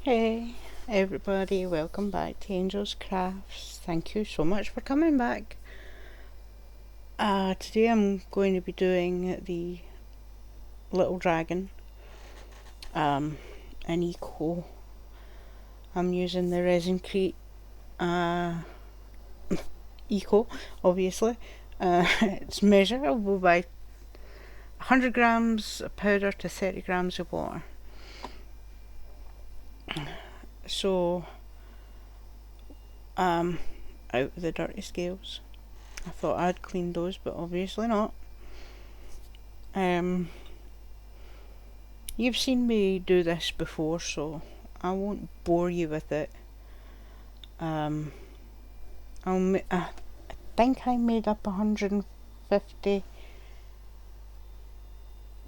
Hey everybody, welcome back to Angel's Crafts. Thank you so much for coming back. Today I'm going to be doing the little dragon in Eco. I'm using the Resin-Crete Eco, obviously. It's measurable by 100 grams of powder to 30 grams of water. So, out with the dirty scales. I thought I'd cleaned those, but obviously not. You've seen me do this before, so I won't bore you with it. I think I made up 150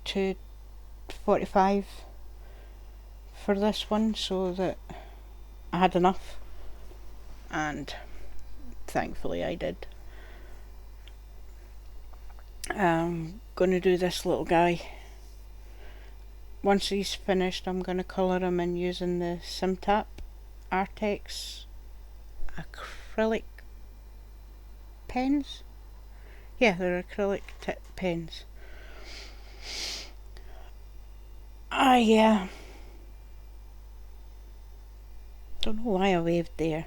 to 45 for this one, so that I had enough, and thankfully I did. I'm gonna do this little guy. Once he's finished, I'm gonna colour him in using the Simtap Artex acrylic pens. Yeah, they're acrylic tip pens. I don't know why I waved there,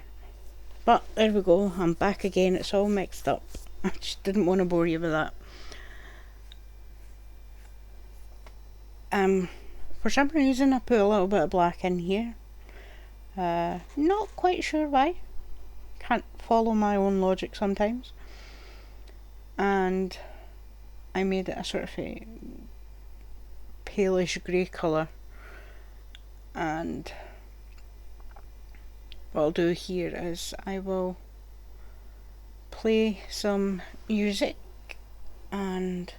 but there we go. I'm back again. It's all mixed up. I just didn't want to bore you with that. For some reason I put a little bit of black in here. Not quite sure why. Can't follow my own logic sometimes. And I made it a sort of a palish grey colour. And what I'll do here is I will play some music and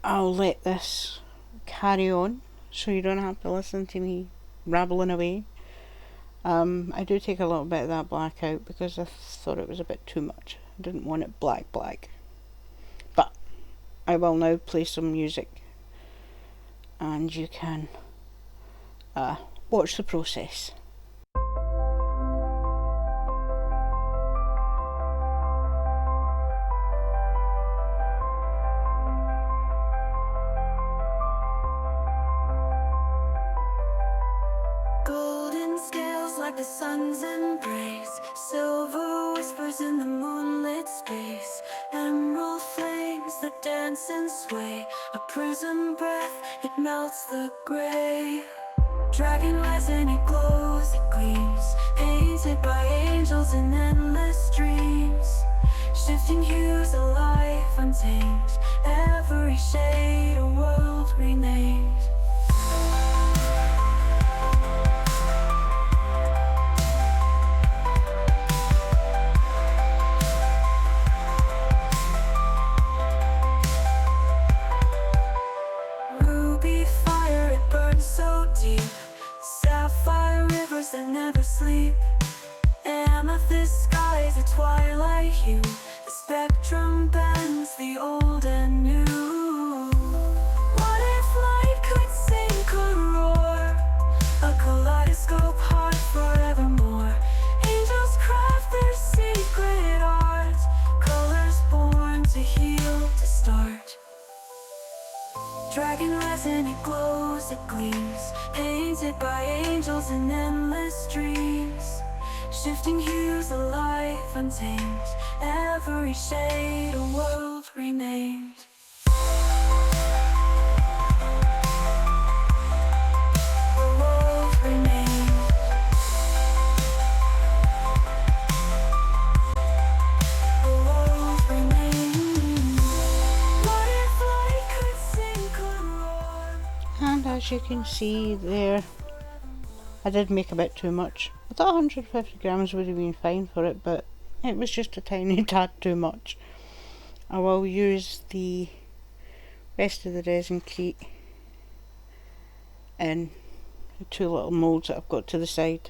I'll let this carry on so you don't have to listen to me rabbling away. I do take a little bit of that black out because I thought it was a bit too much. I didn't want it black. But I will now play some music and you can watch the process. Golden scales like the sun's embrace, silver whispers in the moonlit space, emerald flames that dance and sway, a prism breath, it melts the grey. Dragon resin, it glows, it gleams, painted by angels in endless dreams, shifting hues, a life untamed, every shade a world renamed. That never sleep, amethyst skies, a twilight hue, the spectrum bends the old and new. What if light could sing, could roar, a kaleidoscope heart forevermore. Angels craft their secret art, colors born to heal, to start. Dragon resin, it glows, it gleams, painted by angels in endless dreams, shifting hues, a life untamed, every shade a world renamed. A world renamed. A world renamed. What if light could sing, could roar? And as you can see there, I did make a bit too much. I thought 150 grams would have been fine for it, but it was just a tiny tad too much. I will use the rest of the Resin-Crete in the two little moulds that I've got to the side,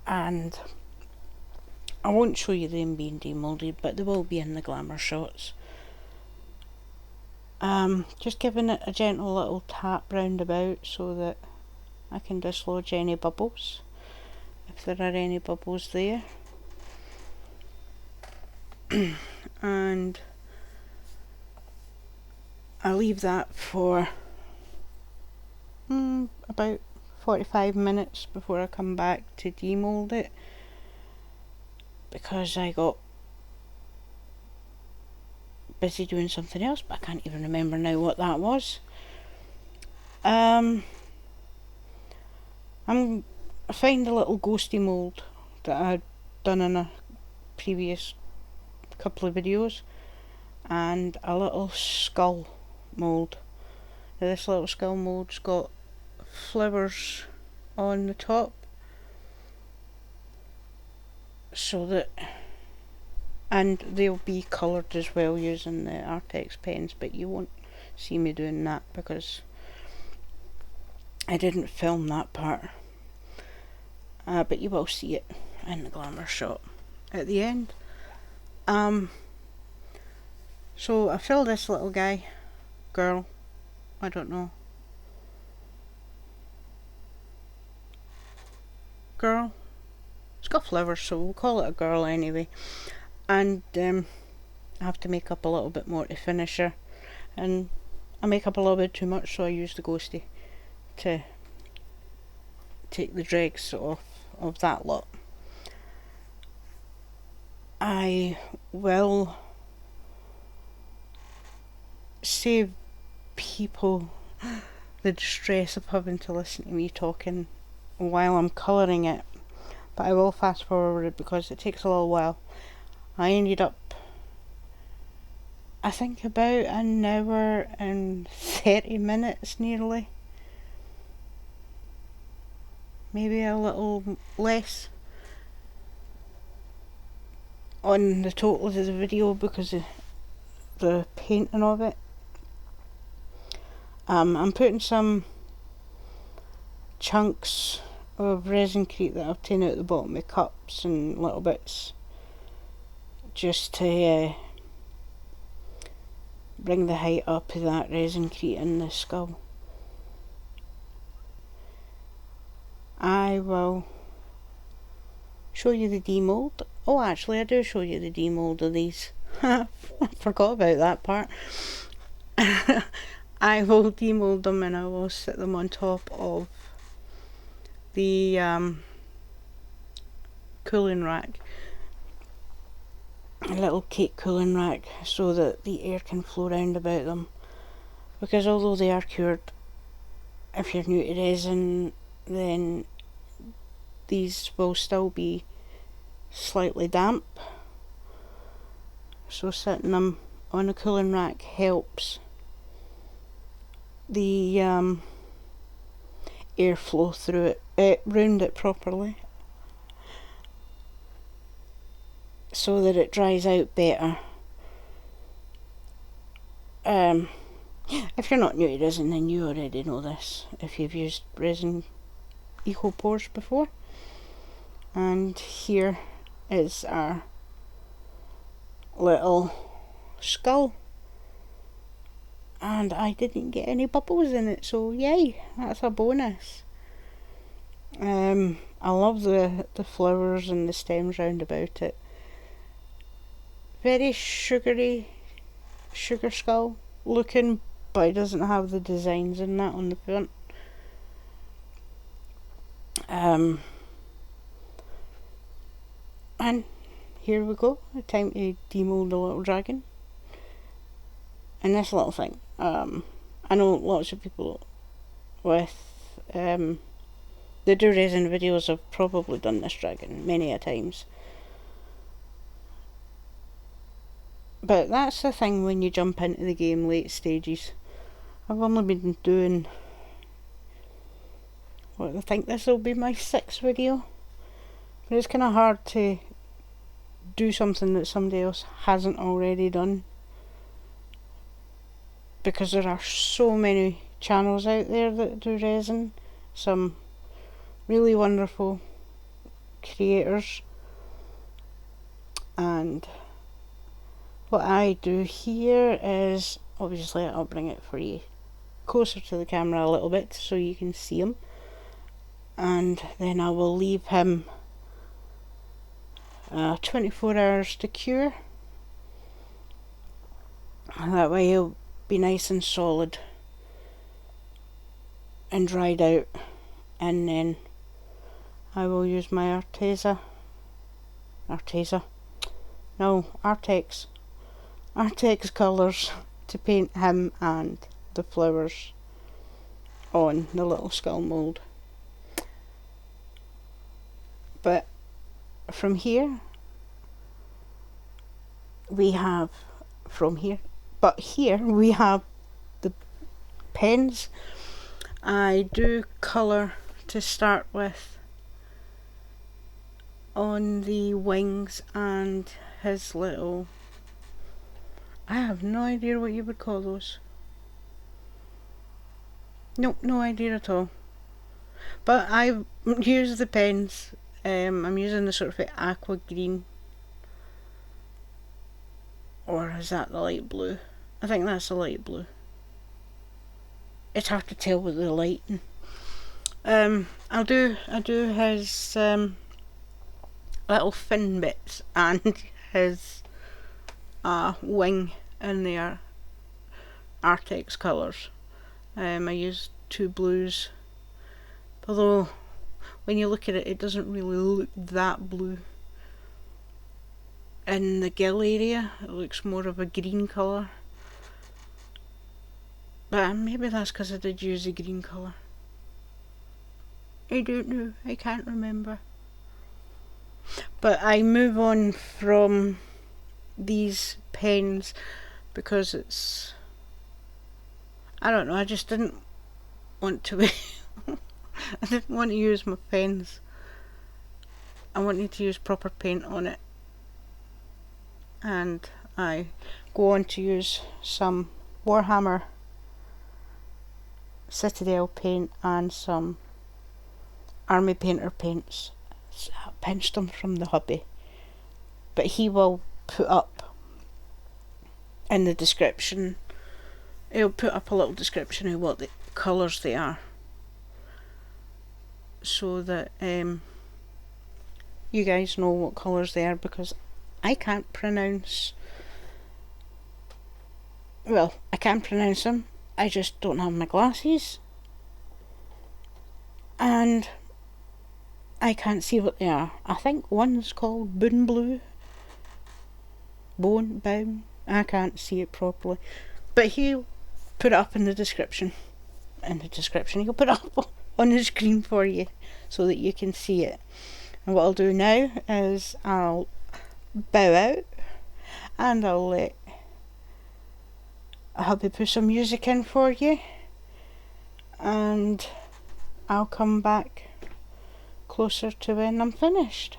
and I won't show you them being demoulded, but they will be in the glamour shots. Just giving it a gentle little tap round about so that I can dislodge any bubbles, if there are any bubbles there. And I leave that for about 45 minutes before I come back to demould it, because I got busy doing something else, but I can't even remember now what that was. I find a little ghosty mould that I had done in a previous couple of videos, and a little skull mould. Now this little skull mould's got flowers on the top, so that, and they'll be coloured as well using the Artex pens, but you won't see me doing that because I didn't film that part. But you will see it in the glamour shot at the end. So I filled this little guy, girl, I don't know, girl, it's got flowers, so we'll call it a girl anyway. And I have to make up a little bit more to finish her, and I make up a little bit too much, so I use the ghosty to take the dregs off of that lot. I will save people the distress of having to listen to me talking while I'm colouring it, but I will fast forward it because it takes a little while. I ended up, I think, about an hour and 30 minutes nearly, maybe a little less on the total of the video because of the painting of it. I'm putting some chunks of resin crete that I've taken out the bottom of cups and little bits, just to bring the height up of that resin crete in the skull. I will show you the demould. Oh, actually I do show you the demould of these. I forgot about that part. I will demould them and I will sit them on top of the cooling rack, a little cake cooling rack, so that the air can flow round about them, because although they are cured, if you're new to resin, then these will still be slightly damp, so sitting them on a cooling rack helps the airflow through it, round it properly, so that it dries out better. If you're not new to resin, then you already know this if you've used resin eco pores before. And here is our little skull, and I didn't get any bubbles in it, so yay, that's a bonus. I love the flowers and the stems round about it. Very sugary, sugar skull looking, but it doesn't have the designs in that on the front. And here we go, time to demould the little dragon. And this little thing, I know lots of people with that do resin videos have probably done this dragon many a times. But that's the thing when you jump into the game late stages. I've only been doing, I think this will be my 6th video. But it's kind of hard to do something that somebody else hasn't already done, because there are so many channels out there that do resin, some really wonderful creators, And what I do here is, obviously I'll bring it for you closer to the camera a little bit so you can see him, and then I will leave him 24 hours to cure. That way he'll be nice and solid and dried out, and then I will use my Artex colours to paint him and the flowers on the little skull mould. But from here we have the pens. I do colour to start with on the wings and his little, I have no idea what you would call those. Nope, no idea at all. But I use the pens. I'm using the sort of aqua green, or is that the light blue? I think that's the light blue. It's hard to tell with the lighting. I do his little fin bits and his wing in their Artex colours. I use 2 blues, although when you look at it, it doesn't really look that blue. In the gill area, it looks more of a green colour, but maybe that's because I did use a green colour. I don't know, I can't remember. But I move on from these pens because it's, I don't know, I just didn't want to I didn't want to use my pens. I wanted to use proper paint on it, and I go on to use some Warhammer Citadel paint and some Army Painter paints. I pinched them from the hubby, but he will put up in the description, he'll put up a little description of what the colours they are, so that you guys know what colours they are, because I can't pronounce, well, I can pronounce them, I just don't have my glasses, and I can't see what they are. I think one's called Boon Blue. Bone, I can't see it properly. But he'll put it up in the description. He'll put it up on the screen for you so that you can see it. And what I'll do now is I'll bow out and I'll let hubby put some music in for you, and I'll come back closer to when I'm finished.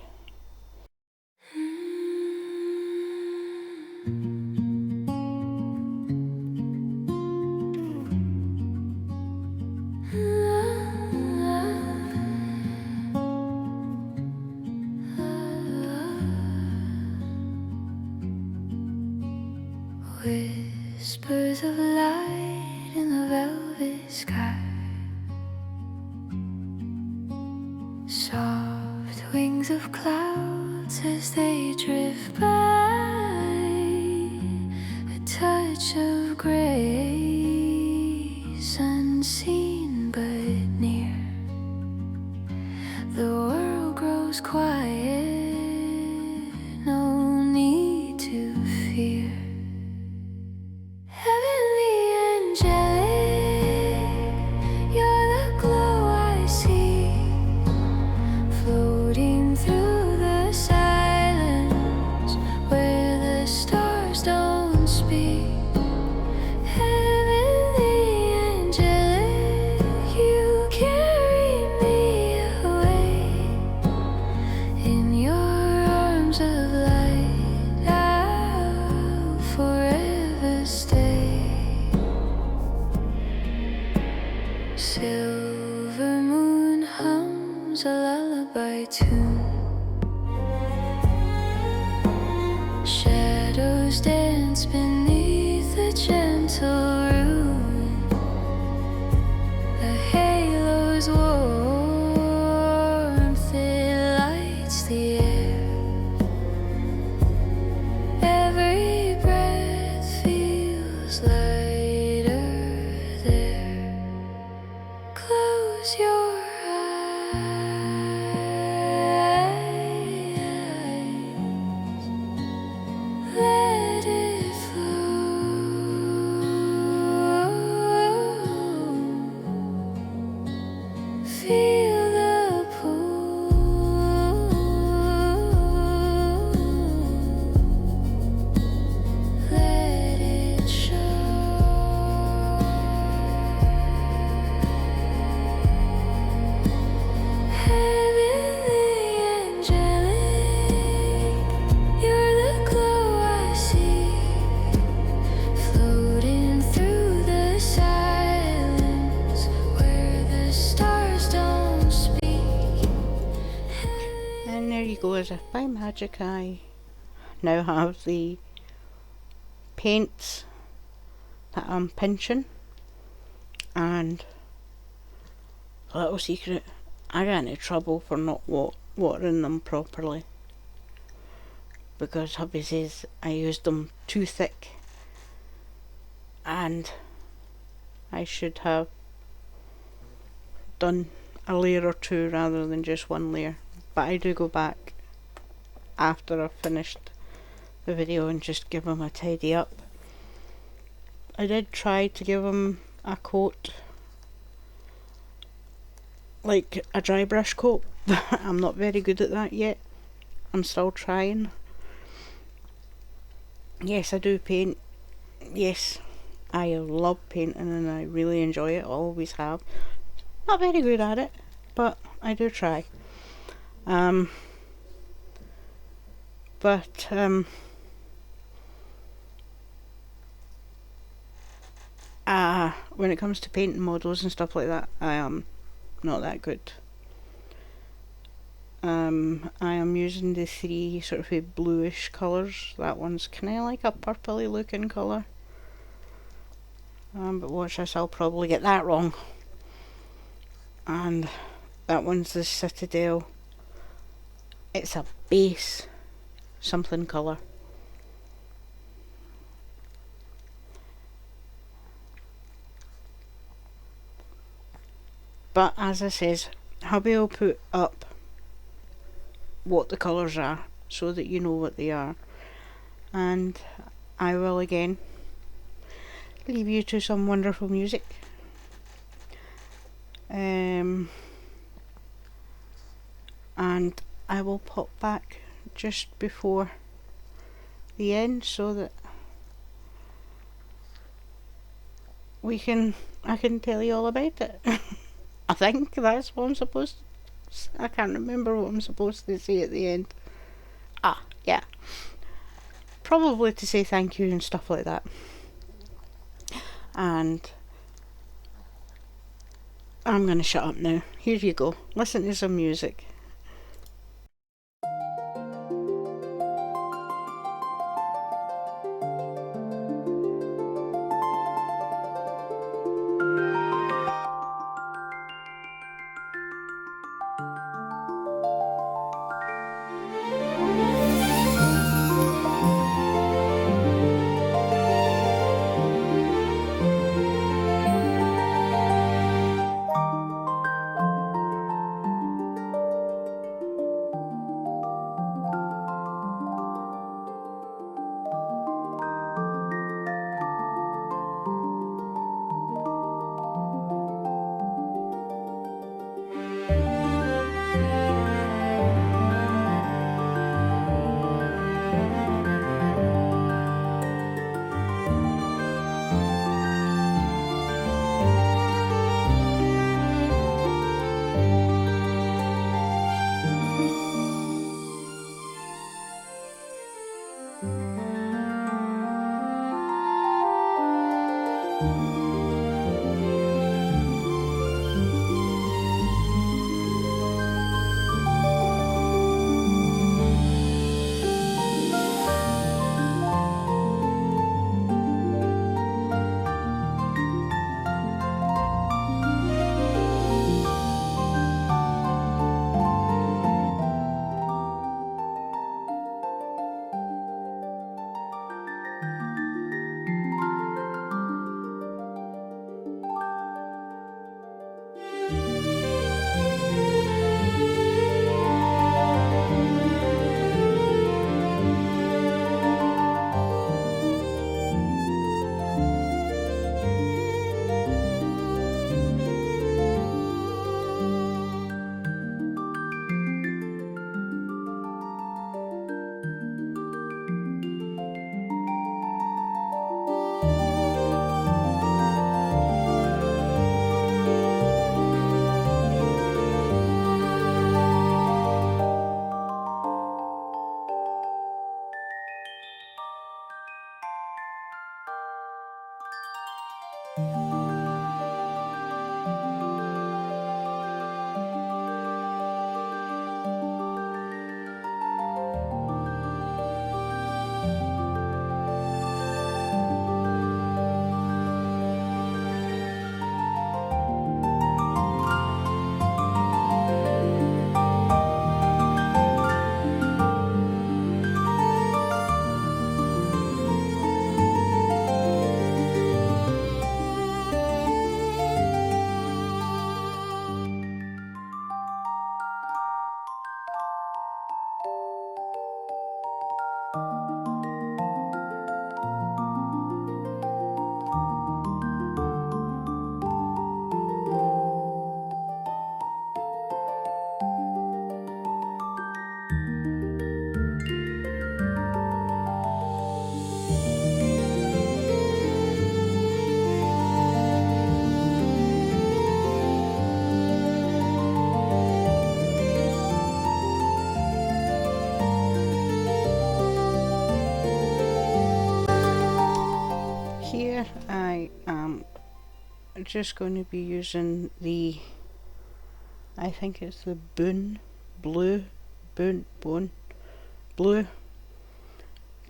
Whispers of light in the velvet sky, soft wings of clouds as they drift by, a touch of grace unseen but near. The world grows quiet, no need to fear. Heavenly angelic, you're the glow I see, floating through the silence where the stars don't speak. Heavenly magic I now have the paints that I'm pinching, and a little secret, I got into trouble for not watering them properly because hubby says I used them too thick and I should have done a layer or two rather than just one layer. But I do go back after I've finished the video and just give them a tidy up. I did try to give them a coat, like a dry brush coat, but I'm not very good at that yet. I'm still trying. Yes, I do paint. Yes, I love painting and I really enjoy it, always have. Not very good at it, but I do try. Um, but when it comes to painting models and stuff like that, I am not that good. I am using the three sort of bluish colours. That one's kind of like a purpley looking colour. But watch this, I'll probably get that wrong. And that one's the Citadel. It's a base something colour. But as I says, hubby will put up what the colours are so that you know what they are. And I will again leave you to some wonderful music. And I will pop back just before the end so that I can tell you all about it. I think that's what I'm supposed to, I can't remember what I'm supposed to say at the end. Yeah. Probably to say thank you and stuff like that. And I'm gonna shut up now. Here you go. Listen to some music. I am just going to be using I think it's the Bone Blue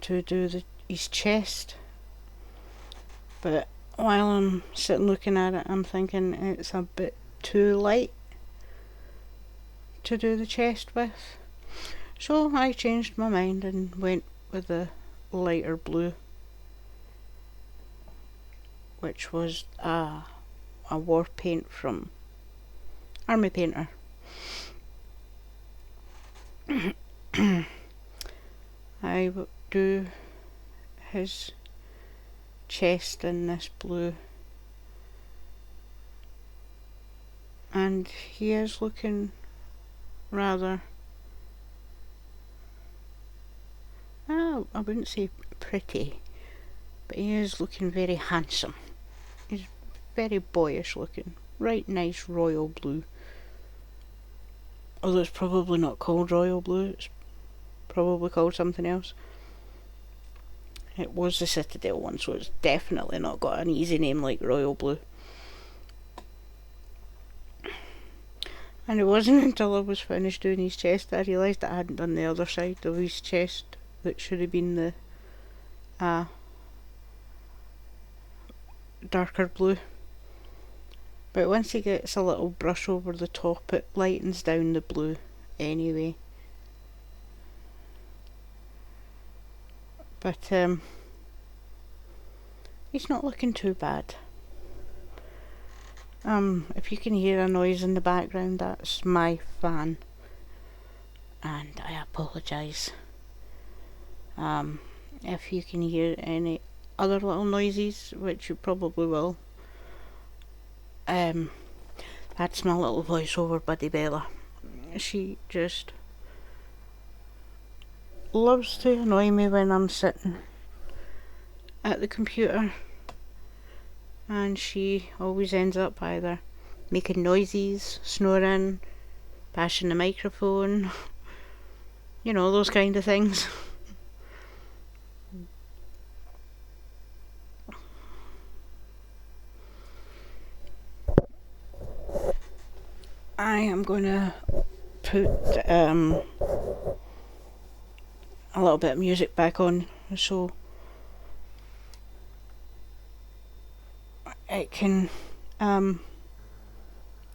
to do his chest. But while I'm sitting looking at it, I'm thinking it's a bit too light to do the chest with. So I changed my mind and went with the lighter blue, which was a war paint from Army Painter. I do his chest in this blue, and he is looking rather, I wouldn't say pretty, but he is looking very handsome. He's very boyish looking, right nice royal blue. Although it's probably not called royal blue, it's probably called something else. It was the Citadel one, so it's definitely not got an easy name like royal blue. And it wasn't until I was finished doing his chest that I realised that I hadn't done the other side of his chest, that should have been the darker blue. But once he gets a little brush over the top, it lightens down the blue anyway. But he's not looking too bad. If you can hear a noise in the background, that's my fan, and I apologise. If you can hear any other little noises, which you probably will, that's my little voiceover buddy Bella. She just loves to annoy me when I'm sitting at the computer, and she always ends up either making noises, snoring, bashing the microphone, those kind of things. I am going to put a little bit of music back on so it can oh,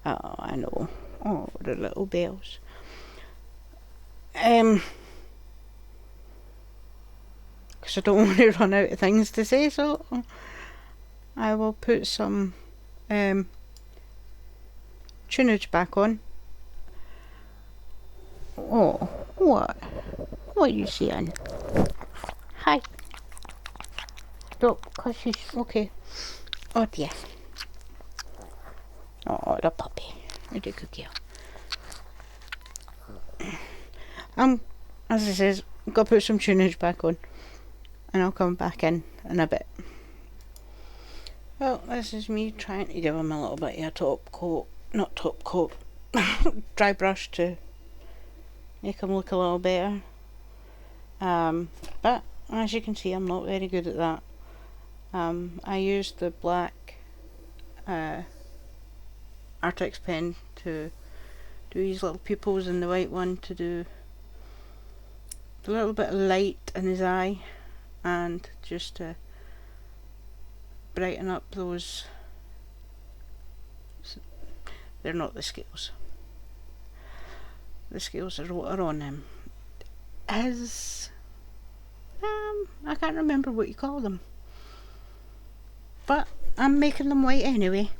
I know, oh, the little bells. Because I don't want to run out of things to say, so I will put some tunage back on. Oh, what are you saying? Hi. Stop, cause she's okay. Oh dear. Oh, the puppy. What a good girl. As I says, I'm gonna put some tunage back on, and I'll come back in a bit. Well, this is me trying to give him a little bit of dry brush to make him look a little better. But as you can see, I'm not very good at that. I used the black Artex pen to do his little pupils, and the white one to do a little bit of light in his eye, and just to brighten up those. They're not the scales. The scales are what are on him. I can't remember what you call them, but I'm making them white anyway.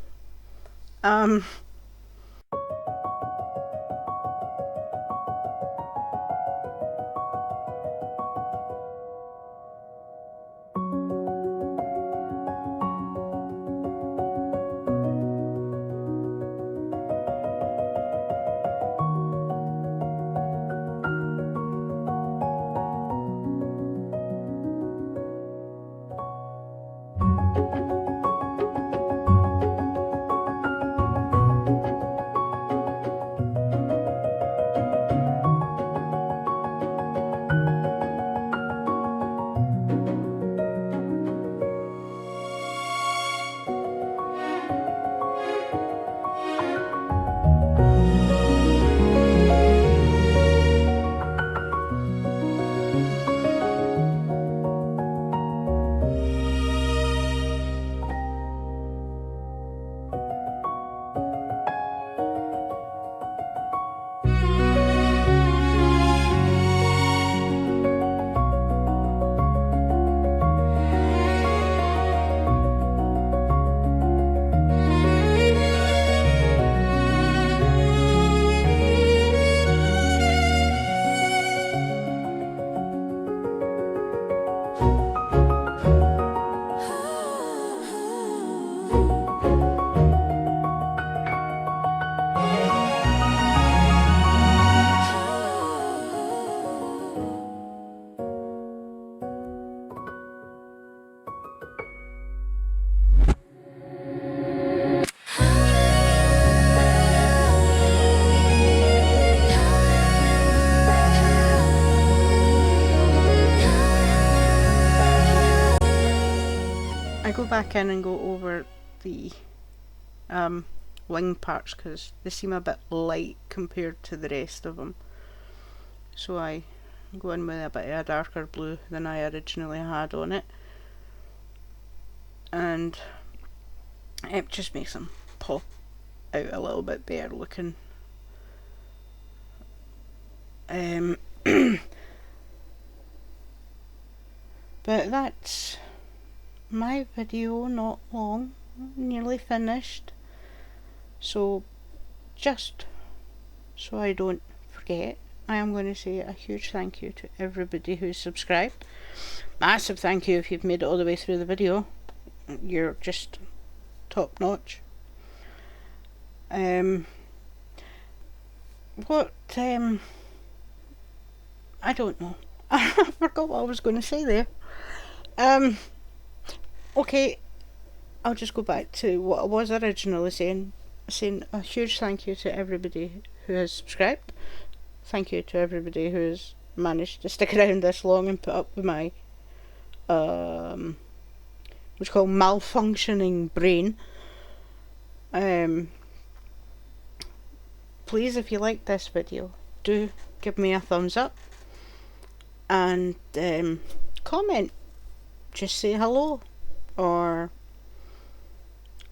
back in and go over the wing parts because they seem a bit light compared to the rest of them. So I go in with a bit of a darker blue than I originally had on it, and it just makes them pop out a little bit better looking. But that's my video, not long, nearly finished. So just so I don't forget, I am going to say a huge thank you to everybody who's subscribed. Massive thank you if you've made it all the way through the video. You're just top notch. I don't know. I forgot what I was going to say there. Okay, I'll just go back to what I was originally saying a huge thank you to everybody who has subscribed. Thank you to everybody who has managed to stick around this long and put up with my what's called malfunctioning brain. Please, if you like this video, do give me a thumbs up and comment. Just say hello, or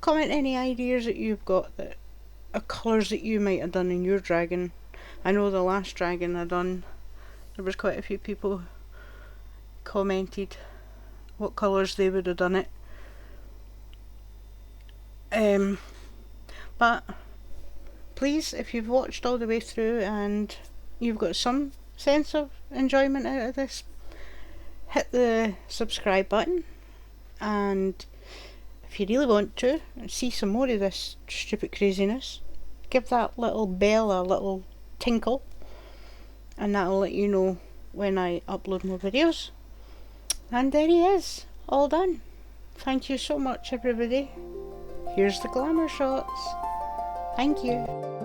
comment any ideas that you've got, that colours that you might have done in your dragon. I know the last dragon I done, there was quite a few people commented what colours they would have done it. But please, if you've watched all the way through and you've got some sense of enjoyment out of this, hit the subscribe button, and if you really want to see some more of this stupid craziness, give that little bell a little tinkle, and that'll let you know when I upload more videos. And there he is, all done. Thank you so much, everybody. Here's the glamour shots. Thank you.